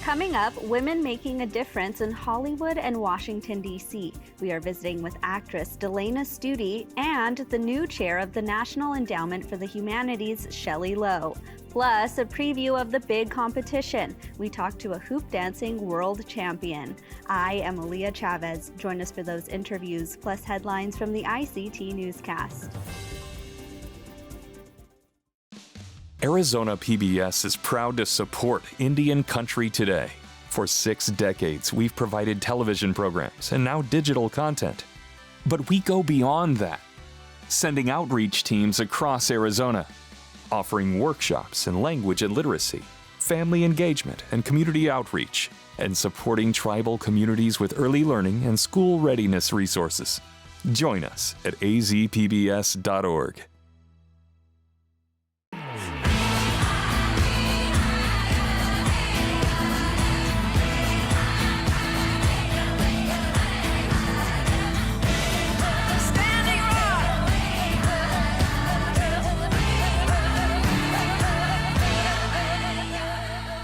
Coming up, women making a difference in Hollywood and Washington, D.C. We are visiting with actress Delena Studi and the new chair of the National Endowment for the Humanities, Shelly Lowe. Plus, a preview of the big competition. We talk to a hoop dancing world champion. I am Aaliyah Chavez. Join us for those interviews, plus headlines from the ICT Newscast. Arizona PBS is proud to support Indian Country Today. For 6 decades, we've provided television programs and now digital content. But we go beyond that, sending outreach teams across Arizona, offering workshops in language and literacy, family engagement and community outreach, and supporting tribal communities with early learning and school readiness resources. Join us at azpbs.org.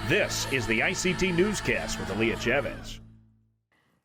This is the ICT Newscast with Aaliyah Chavez.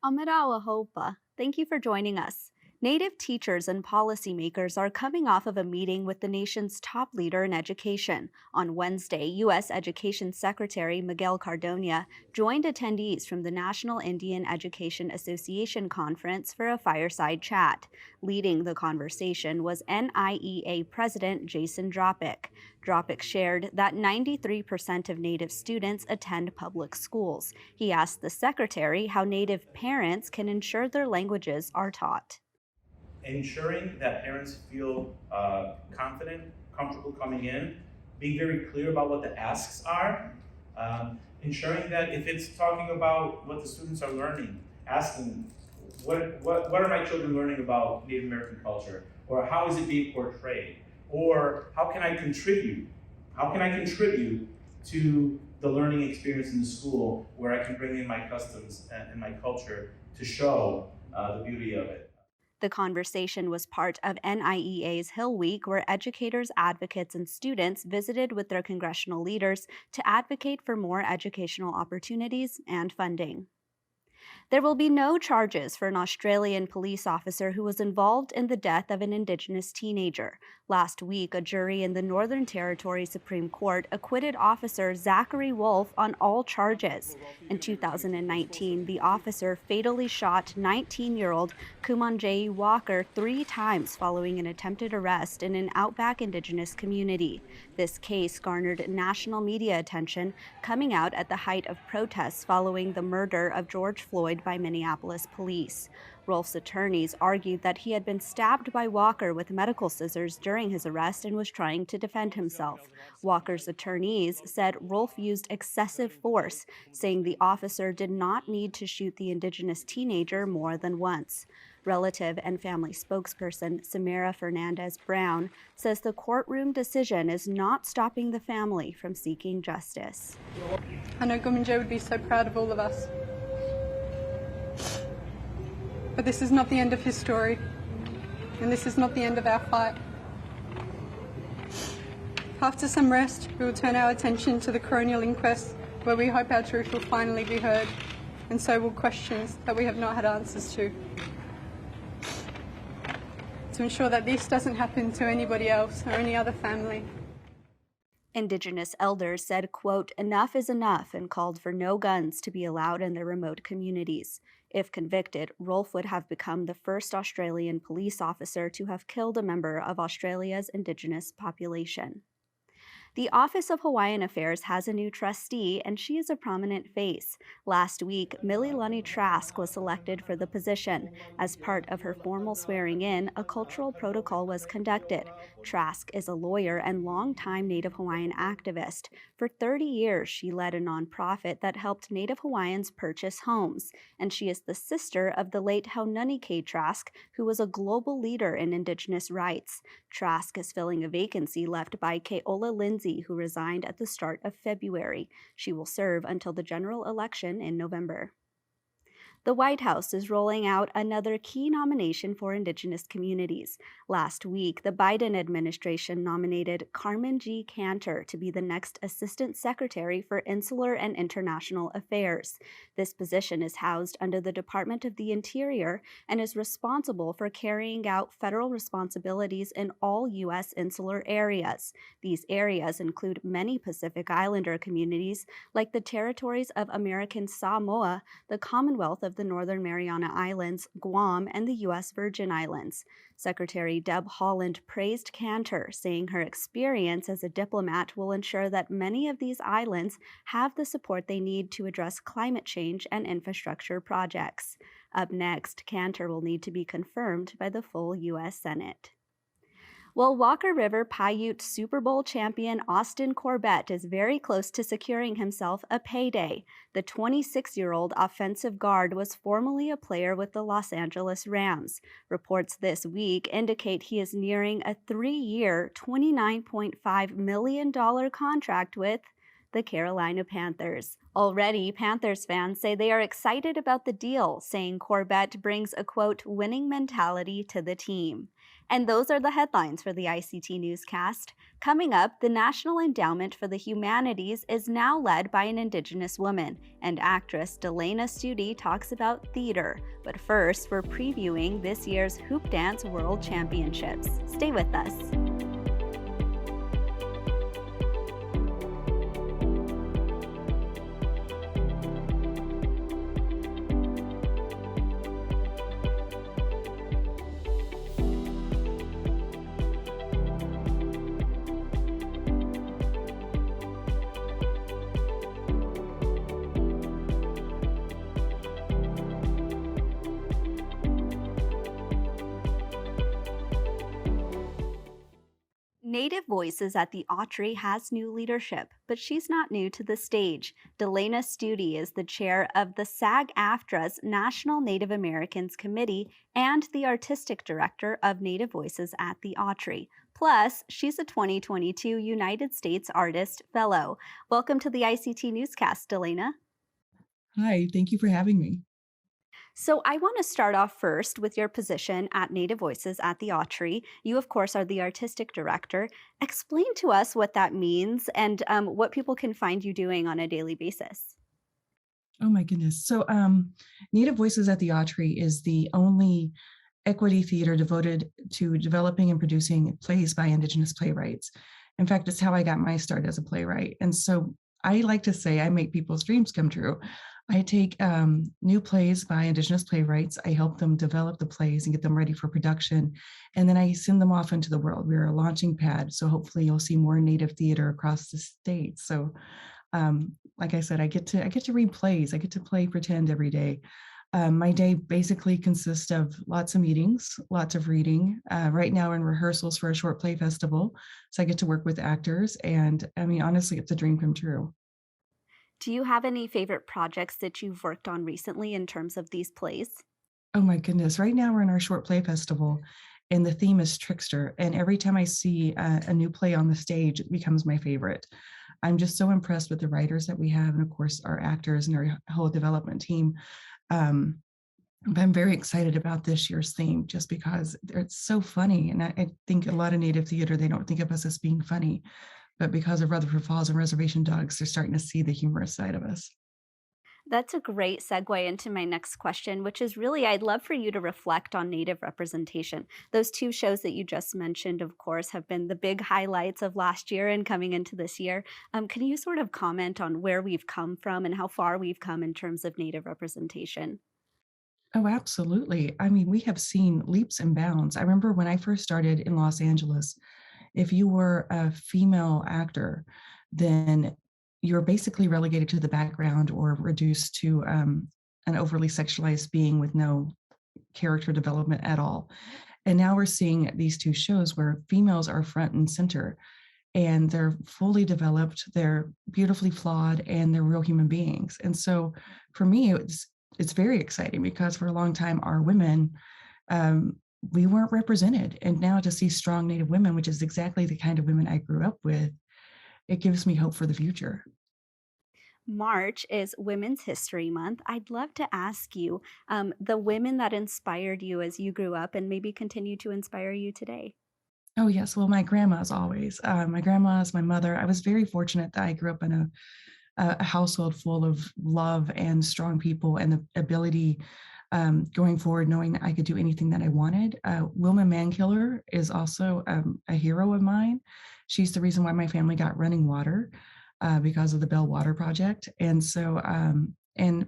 Amarawa Hopa, thank you for joining us. Native teachers and policymakers are coming off of a meeting with the nation's top leader in education. On Wednesday, U.S. Education Secretary Miguel Cardona joined attendees from the National Indian Education Association Conference for a fireside chat. Leading the conversation was NIEA President Jason Dropick. Dropick shared that 93% of Native students attend public schools. He asked the secretary how Native parents can ensure their languages are taught. Ensuring that parents feel confident, comfortable coming in, being very clear about what the asks are, ensuring that if it's talking about what the students are learning, asking what are my children learning about Native American culture, or how is it being portrayed, or how can I contribute? How can I contribute to the learning experience in the school where I can bring in my customs and my culture to show the beauty of it? The conversation was part of NIEA's Hill Week, where educators, advocates, and students visited with their congressional leaders to advocate for more educational opportunities and funding. There will be no charges for an Australian police officer who was involved in the death of an Indigenous teenager. Last week, a jury in the Northern Territory Supreme Court acquitted Officer Zachary Wolfe on all charges. In 2019, the officer fatally shot 19-year-old Kumanjayi Walker 3 times following an attempted arrest in an outback Indigenous community. This case garnered national media attention, coming out at the height of protests following the murder of George Floyd by Minneapolis police. Rolfe's attorneys argued that he had been stabbed by Walker with medical scissors during his arrest and was trying to defend himself. Walker's attorneys said Rolfe used excessive force, saying the officer did not need to shoot the Indigenous teenager more than once. Relative and family spokesperson Samara Fernandez Brown says the courtroom decision is not stopping the family from seeking justice. I know Kumanjayi would be so proud of all of us. But this is not the end of his story, and this is not the end of our fight. After some rest, we will turn our attention to the coronial inquest, where we hope our truth will finally be heard, and so will questions that we have not had answers to. To ensure that this doesn't happen to anybody else or any other family. Indigenous elders said, quote, "Enough is enough," and called for no guns to be allowed in their remote communities. If convicted, Rolfe would have become the first Australian police officer to have killed a member of Australia's Indigenous population. The Office of Hawaiian Affairs has a new trustee, and she is a prominent face. Last week, Mililani Trask was selected for the position. As part of her formal swearing-in, a cultural protocol was conducted. Trask is a lawyer and longtime Native Hawaiian activist. For 30 years, she led a nonprofit that helped Native Hawaiians purchase homes, and she is the sister of the late Haunani K. Trask, who was a global leader in Indigenous rights. Trask is filling a vacancy left by Keola Lindsay, who resigned at the start of February. She will serve until the general election in November. The White House is rolling out another key nomination for Indigenous communities. Last week, the Biden administration nominated Carmen G. Cantor to be the next Assistant Secretary for Insular and International Affairs. This position is housed under the Department of the Interior and is responsible for carrying out federal responsibilities in all U.S. insular areas. These areas include many Pacific Islander communities, like the territories of American Samoa, the Commonwealth of the Northern Mariana Islands, Guam, and the U.S. Virgin Islands. Secretary Deb Haaland praised Cantor, saying her experience as a diplomat will ensure that many of these islands have the support they need to address climate change and infrastructure projects. Up next, Cantor will need to be confirmed by the full U.S. Senate. Well, Walker River Paiute Super Bowl champion Austin Corbett is very close to securing himself a payday. The 26-year-old offensive guard was formerly a player with the Los Angeles Rams. Reports this week indicate he is nearing a 3-year, $29.5 million contract with the Carolina Panthers. Already, Panthers fans say they are excited about the deal, saying Corbett brings a, quote, winning mentality to the team. And those are the headlines for the ICT Newscast. Coming up, the National Endowment for the Humanities is now led by an Indigenous woman, and actress Delena Studi talks about theater. But first, we're previewing this year's Hoop Dance World Championships. Stay with us. Native Voices at the Autry has new leadership, but she's not new to the stage. Delena Studi is the chair of the SAG-AFTRA's National Native Americans Committee and the artistic director of Native Voices at the Autry. Plus, she's a 2022 United States Artist Fellow. Welcome to the ICT Newscast, Delena. Hi, thank you for having me. So I want to start off first with your position at Native Voices at the Autry. You, of course, are the artistic director. Explain to us what that means and what people can find you doing on a daily basis. Oh my goodness. So Native Voices at the Autry is the only equity theater devoted to developing and producing plays by Indigenous playwrights. In fact, it's how I got my start as a playwright. And so I like to say I make people's dreams come true. I take new plays by Indigenous playwrights. I help them develop the plays and get them ready for production. And then I send them off into the world. We're a launching pad. So hopefully you'll see more Native theater across the state. So like I said, I get to read plays. I get to play pretend every day. My day basically consists of lots of meetings, lots of reading. Right now we're in rehearsals for a short play festival. So I get to work with actors. And I mean, honestly, it's a dream come true. Do you have any favorite projects that you've worked on recently in terms of these plays? Oh my goodness. Right now we're in our short play festival and the theme is Trickster. And every time I see a new play on the stage, it becomes my favorite. I'm just so impressed with the writers that we have and of course our actors and our whole development team. I'm very excited about this year's theme just because it's so funny. And I think a lot of Native theater, they don't think of us as being funny. But because of Rutherford Falls and Reservation Dogs, they're starting to see the humorous side of us. That's a great segue into my next question, which is really, I'd love for you to reflect on Native representation. Those two shows that you just mentioned, of course, have been the big highlights of last year and coming into this year. Can you sort of comment on where we've come from and how far we've come in terms of Native representation? Oh, absolutely. I mean, we have seen leaps and bounds. I remember when I first started in Los Angeles, if you were a female actor, then you're basically relegated to the background or reduced to an overly sexualized being with no character development at all. And now we're seeing these two shows where females are front and center and they're fully developed, they're beautifully flawed, and they're real human beings. And so for me, it's very exciting because for a long time, our women, we weren't represented. And now to see strong Native women, which is exactly the kind of women I grew up with, it gives me hope for the future. March is Women's History Month. I'd love to ask you the women that inspired you as you grew up and maybe continue to inspire you today. Oh, yes. Well, my grandma's always. My grandma's my mother. I was very fortunate that I grew up in a household full of love and strong people and the ability going forward, knowing that I could do anything that I wanted. Wilma Mankiller is also a hero of mine. She's the reason why my family got running water because of the Bell Water Project. And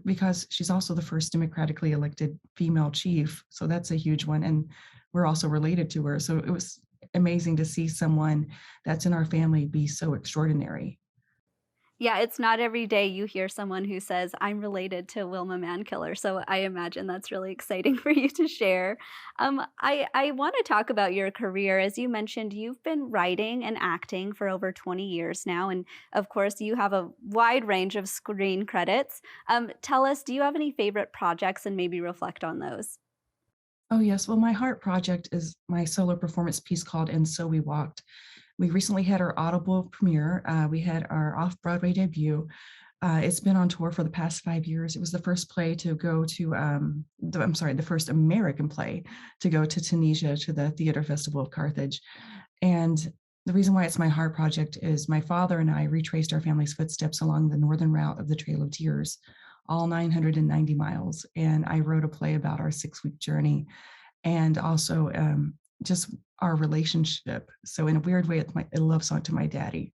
because she's also the first democratically elected female chief. So that's a huge one. And we're also related to her. So it was amazing to see someone that's in our family be so extraordinary. Yeah, it's not every day you hear someone who says, I'm related to Wilma Mankiller. So I imagine that's really exciting for you to share. I want to talk about your career. As you mentioned, you've been writing and acting for over 20 years now. And of course, you have a wide range of screen credits. Tell us, do you have any favorite projects and maybe reflect on those? Oh, yes. Well, my heart project is my solo performance piece called And So We Walked. We recently had our Audible premiere. We had our off-Broadway debut. It's been on tour for the past 5 years. It was the first play to go to, the first American play to go to Tunisia, to the Theater Festival of Carthage. And the reason why it's my heart project is my father and I retraced our family's footsteps along the northern route of the Trail of Tears, all 990 miles. And I wrote a play about our 6-week journey and also just our relationship. So in a weird way, it's a love song to my daddy.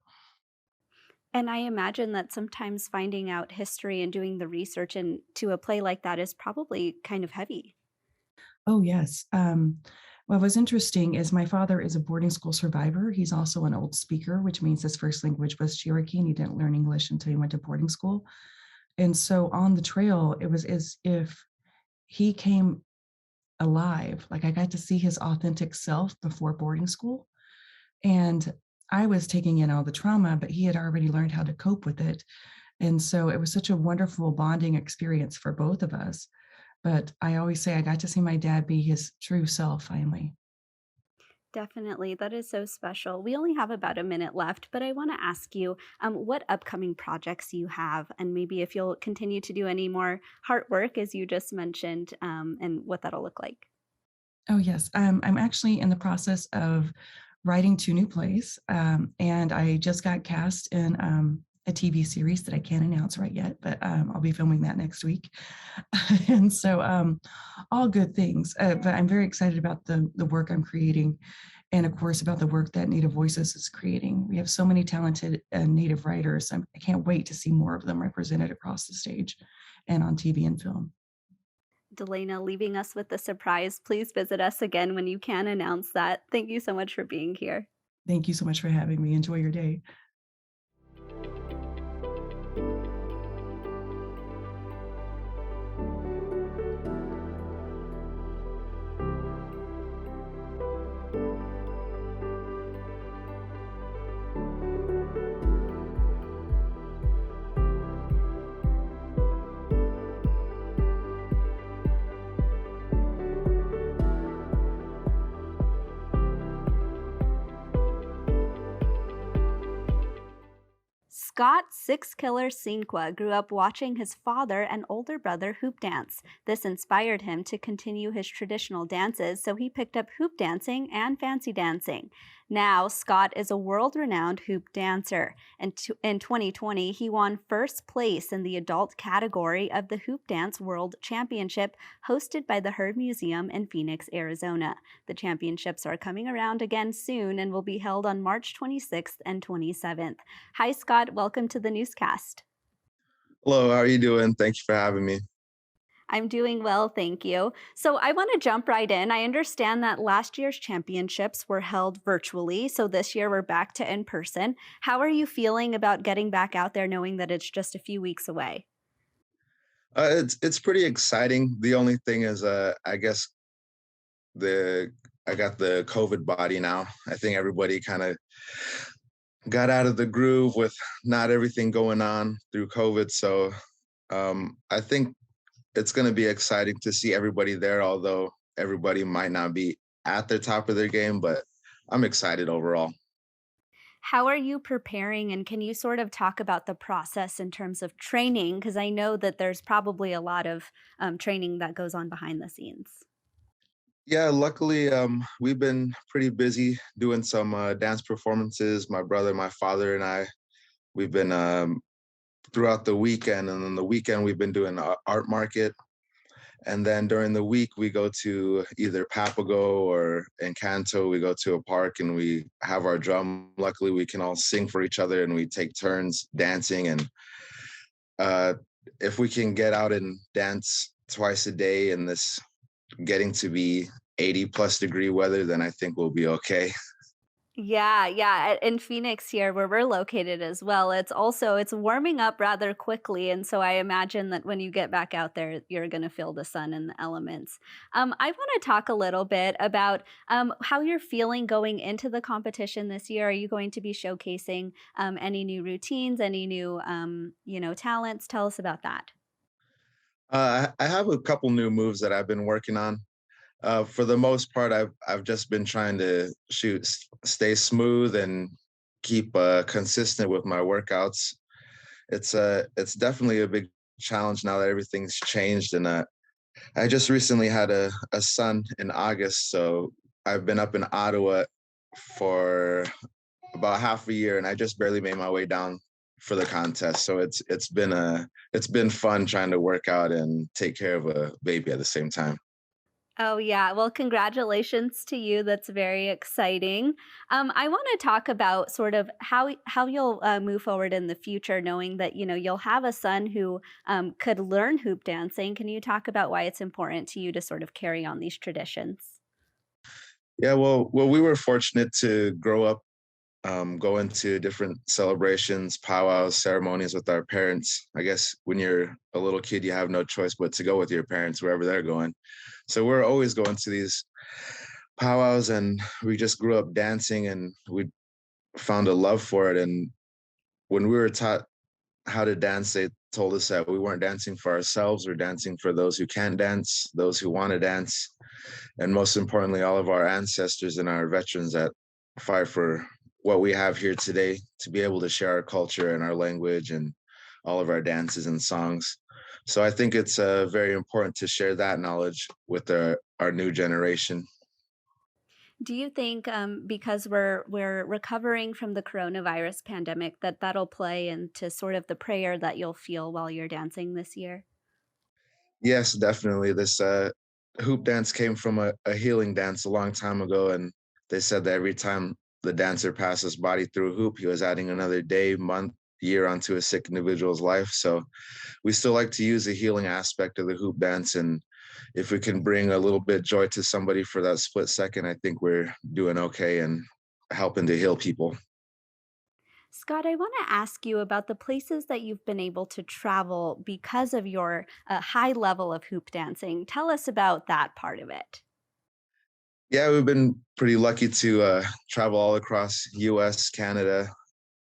And I imagine that sometimes finding out history and doing the research into a play like that is probably kind of heavy. Oh, yes. What was interesting is my father is a boarding school survivor. He's also an old speaker, which means his first language was Cherokee, and he didn't learn English until he went to boarding school. And so on the trail, it was as if he came alive. Like I got to see his authentic self before boarding school. And I was taking in all the trauma, but he had already learned how to cope with it. And so it was such a wonderful bonding experience for both of us. But I always say I got to see my dad be his true self finally. Definitely. That is so special. We only have about a minute left, but I want to ask you what upcoming projects you have, and maybe if you'll continue to do any more heart work, as you just mentioned, and what that'll look like. Oh, yes. I'm actually in the process of writing 2 new plays, and I just got cast in a TV series that I can't announce right yet, but I'll be filming that next week. And so, all good things. But I'm very excited about the work I'm creating, and of course about the work that Native Voices is creating. We have so many talented Native writers. I can't wait to see more of them represented across the stage and on TV and film. Delena, leaving us with the surprise. Please visit us again when you can announce that. Thank you so much for being here. Thank you so much for having me. Enjoy your day. Scott Sixkiller Sinqua grew up watching his father and older brother hoop dance. This inspired him to continue his traditional dances, so he picked up hoop dancing and fancy dancing. Now, Scott is a world-renowned hoop dancer. And in 2020, he won first place in the adult category of the Hoop Dance World Championship hosted by the Herd Museum in Phoenix, Arizona. The championships are coming around again soon and will be held on March 26th and 27th. Hi, Scott. Welcome to the newscast. Hello, how are you doing? Thank you for having me. I'm doing well, thank you. So I want to jump right in. I understand that last year's championships were held virtually, so this year we're back to in person. How are you feeling about getting back out there knowing that it's just a few weeks away? It's pretty exciting. The only thing is, I guess the I got the COVID body now. I think everybody kind of got out of the groove with not everything going on through COVID. So I think it's going to be exciting to see everybody there, although everybody might not be at the top of their game, but I'm excited overall. How are you preparing, and can you sort of talk about the process in terms of training? Because I know that there's probably a lot of training that goes on behind the scenes. Yeah, luckily, we've been pretty busy doing some dance performances. My brother, my father, and I, we've been throughout the weekend, and on the weekend we've been doing art market. And then during the week, we go to either Papago or Encanto. We go to a park and we have our drum. Luckily, we can all sing for each other and we take turns dancing. And uh, if we can get out and dance twice a day in this getting to be 80+ degree weather, then I think we'll be okay. Yeah, yeah. In Phoenix here, where we're located as well, it's warming up rather quickly, and so I imagine that when you get back out there, you're going to feel the sun and the elements. I want to talk a little bit about how you're feeling going into the competition this year. Are you going to be showcasing any new routines, any new talents? Tell us about that. I have a couple new moves that I've been working on. For the most part, I've just been trying to stay smooth and keep consistent with my workouts. It's definitely a big challenge now that everything's changed, and I just recently had a son in August, so I've been up in Ottawa for about half a year, and I just barely made my way down for the contest. So it's been fun trying to work out and take care of a baby at the same time. Oh, yeah. Well, congratulations to you. That's very exciting. I want to talk about sort of how you'll move forward in the future, knowing that you'll have a son who could learn hoop dancing. Can you talk about why it's important to you to sort of carry on these traditions? Yeah, well, we were fortunate to grow up going to different celebrations, powwows, ceremonies with our parents. I guess when you're a little kid, you have no choice but to go with your parents wherever they're going. So we're always going to these powwows, and we just grew up dancing, and we found a love for it. And when we were taught how to dance, they told us that we weren't dancing for ourselves, we're dancing for those who can't dance, those who want to dance, and most importantly, all of our ancestors and our veterans that fight for what we have here today to be able to share our culture and our language and all of our dances and songs. So I think it's very important to share that knowledge with our new generation. Do you think because we're recovering from the coronavirus pandemic that that'll play into sort of the prayer that you'll feel while you're dancing this year? Yes, definitely. This hoop dance came from a healing dance a long time ago, and they said that every time the dancer passed his body through a hoop, he was adding another day, month, year onto a sick individual's life. So we still like to use the healing aspect of the hoop dance, and if we can bring a little bit joy to somebody for that split second, I think we're doing okay and helping to heal people. Scott, I want to ask you about the places that you've been able to travel because of your high level of hoop dancing. Tell us about that part of it. Yeah, we've been pretty lucky to travel all across US, Canada,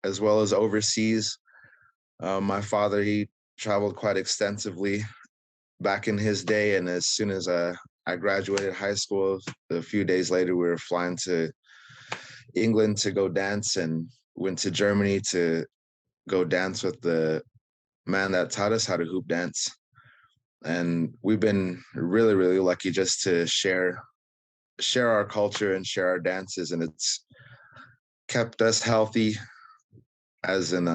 as well as overseas. My father, he traveled quite extensively back in his day. And as soon as I graduated high school, a few days later, we were flying to England to go dance, and went to Germany to go dance with the man that taught us how to hoop dance. And we've been really, really lucky just to share our culture and share our dances, and it's kept us healthy, as in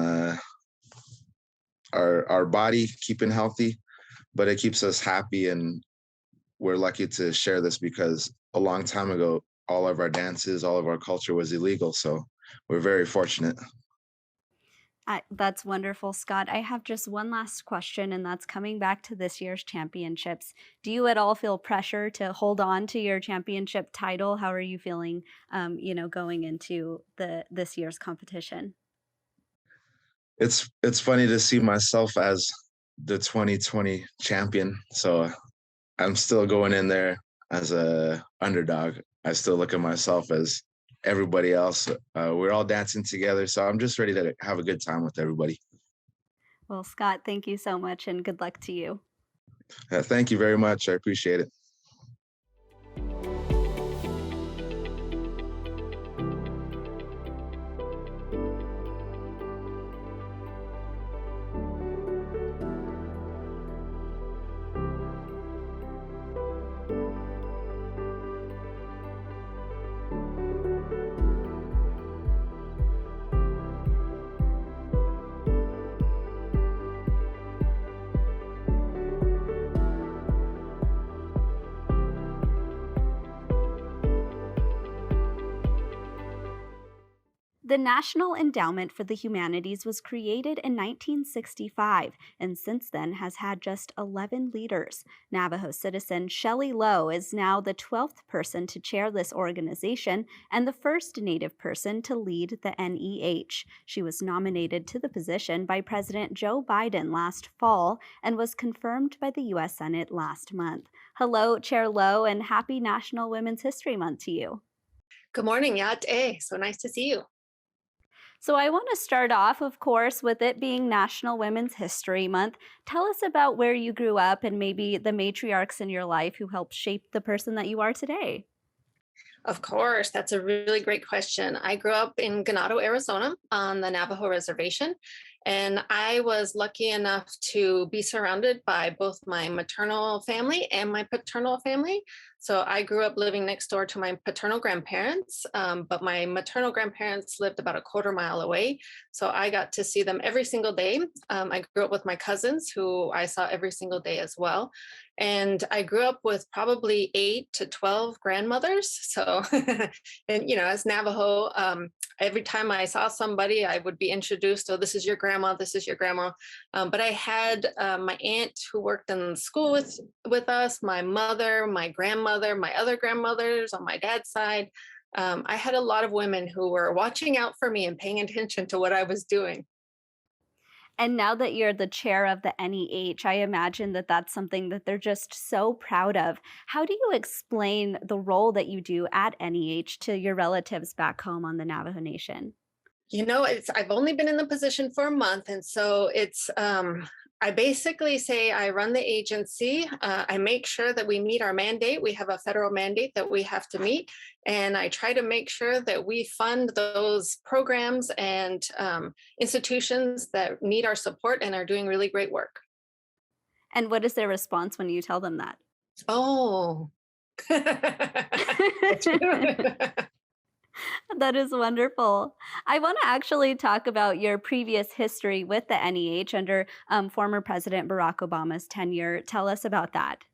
our body keeping healthy, but it keeps us happy. And we're lucky to share this because a long time ago, all of our dances, all of our culture was illegal. So we're very fortunate. That's wonderful, Scott. I have just one last question, and that's coming back to this year's championships. Do you at all feel pressure to hold on to your championship title? How are you feeling, going into this year's competition? It's funny to see myself as the 2020 champion. So I'm still going in there as a underdog. I still look at myself as everybody else. We're all dancing together, so I'm just ready to have a good time with everybody. Well, Scott, thank you so much, and good luck to you. Thank you very much. I appreciate it. The National Endowment for the Humanities was created in 1965 and since then has had just 11 leaders. Navajo citizen Shelly Lowe is now the 12th person to chair this organization and the first Native person to lead the NEH. She was nominated to the position by President Joe Biden last fall and was confirmed by the U.S. Senate last month. Hello, Chair Lowe, and happy National Women's History Month to you. Good morning, Yat. So nice to see you. So, I want to start off, of course, with it being National Women's History Month. Tell us about where you grew up and maybe the matriarchs in your life who helped shape the person that you are today. Of course, that's a really great question. I grew up in Ganado, Arizona on the Navajo reservation, and I was lucky enough to be surrounded by both my maternal family and my paternal family. So I grew up living next door to my paternal grandparents, but my maternal grandparents lived about a quarter mile away. So I got to see them every single day. I grew up with my cousins, who I saw every single day as well. And I grew up with probably 8 to 12 grandmothers. So, and as Navajo, every time I saw somebody, I would be introduced. Oh, this is your grandma. This is your grandma. But I had my aunt who worked in school with us, my mother, my grandmother, my other grandmothers on my dad's side. I had a lot of women who were watching out for me and paying attention to what I was doing. And now that you're the chair of the NEH, I imagine that that's something that they're just so proud of. How do you explain the role that you do at NEH to your relatives back home on the Navajo Nation? I've only been in the position for a month, and so I basically say I run the agency. I make sure that we meet our mandate. We have a federal mandate that we have to meet, and I try to make sure that we fund those programs and institutions that need our support and are doing really great work. And what is their response when you tell them that? Oh. That is wonderful. I want to actually talk about your previous history with the NEH under former President Barack Obama's tenure. Tell us about that.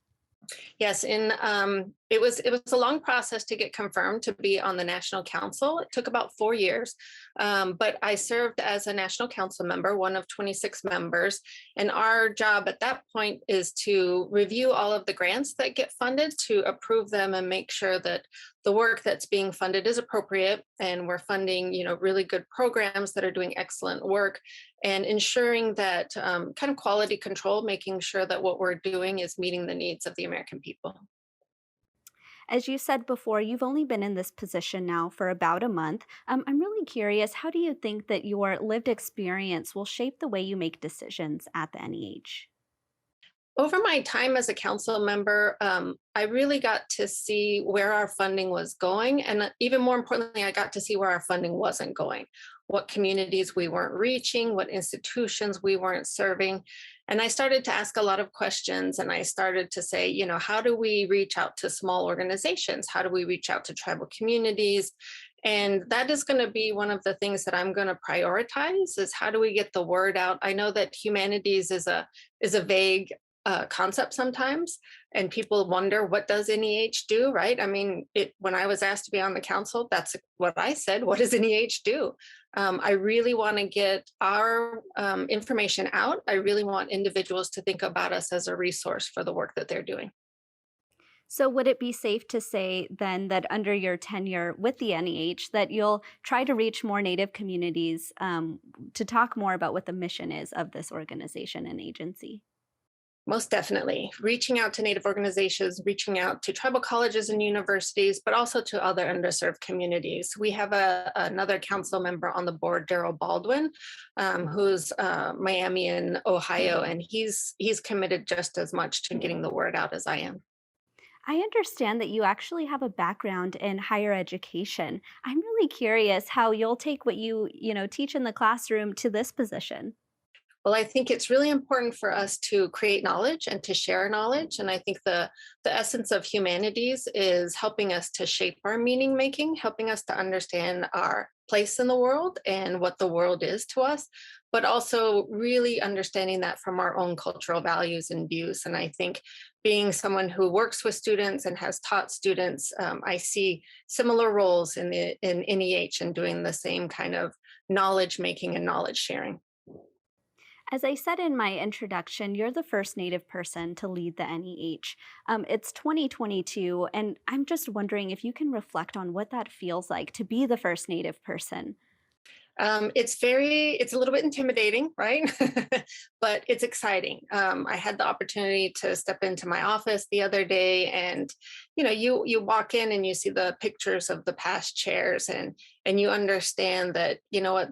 Yes, it was a long process to get confirmed to be on the National Council. It took about 4 years, but I served as a National Council member, one of 26 members, and our job at that point is to review all of the grants that get funded, to approve them and make sure that the work that's being funded is appropriate, and we're funding, really good programs that are doing excellent work, and ensuring that kind of quality control, making sure that what we're doing is meeting the needs of the American people. As you said before, you've only been in this position now for about a month. I'm really curious, how do you think that your lived experience will shape the way you make decisions at the NEH? Over my time as a council member, I really got to see where our funding was going. And even more importantly, I got to see where our funding wasn't going, what communities we weren't reaching, what institutions we weren't serving. And I started to ask a lot of questions, and I started to say, how do we reach out to small organizations? How do we reach out to tribal communities? And that is going to be one of the things that I'm going to prioritize, is how do we get the word out? I know that humanities is a vague concept sometimes, and people wonder, what does NEH do, right? I mean, when I was asked to be on the council, that's what I said. What does NEH do? I really want to get our information out. I really want individuals to think about us as a resource for the work that they're doing. So, would it be safe to say then that under your tenure with the NEH, that you'll try to reach more Native communities to talk more about what the mission is of this organization and agency? Most definitely. Reaching out to Native organizations, reaching out to tribal colleges and universities, but also to other underserved communities. We have another council member on the board, Daryl Baldwin, who's Miami in Ohio, and he's committed just as much to getting the word out as I am. I understand that you actually have a background in higher education. I'm really curious how you'll take what you teach in the classroom to this position. Well, I think it's really important for us to create knowledge and to share knowledge. And I think the essence of humanities is helping us to shape our meaning making, helping us to understand our place in the world and what the world is to us. but also really understanding that from our own cultural values and views. And I think being someone who works with students and has taught students, I see similar roles in NEH and doing the same kind of knowledge making and knowledge sharing. As I said in my introduction, you're the first Native person to lead the NEH. It's 2022, and I'm just wondering if you can reflect on what that feels like to be the first Native person. It's a little bit intimidating, right? But it's exciting. I had the opportunity to step into my office the other day, and you walk in and you see the pictures of the past chairs, and you understand that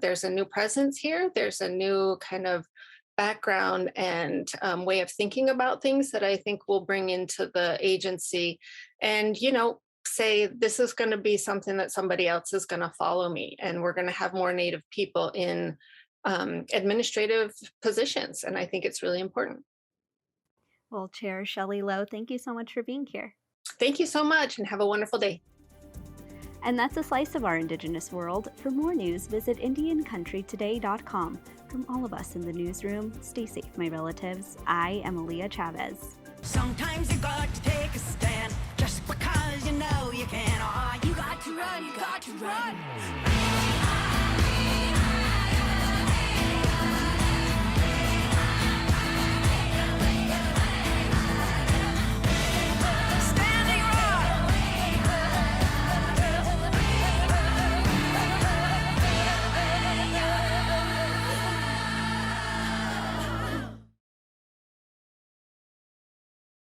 there's a new presence here. There's a new kind of background and way of thinking about things that I think will bring into the agency, and say this is going to be something that somebody else is going to follow me, and we're going to have more Native people in administrative positions, and I think it's really important. Well, Chair Shelly Lowe, thank you so much for being here. Thank you so much, and have a wonderful day. And that's a slice of our Indigenous world. For more news, visit IndianCountryToday.com. From all of us in the newsroom, stay safe, my relatives. I am Aaliyah Chavez. Sometimes you got to take a stand just because you know you can. Oh, you got to run, you got to run.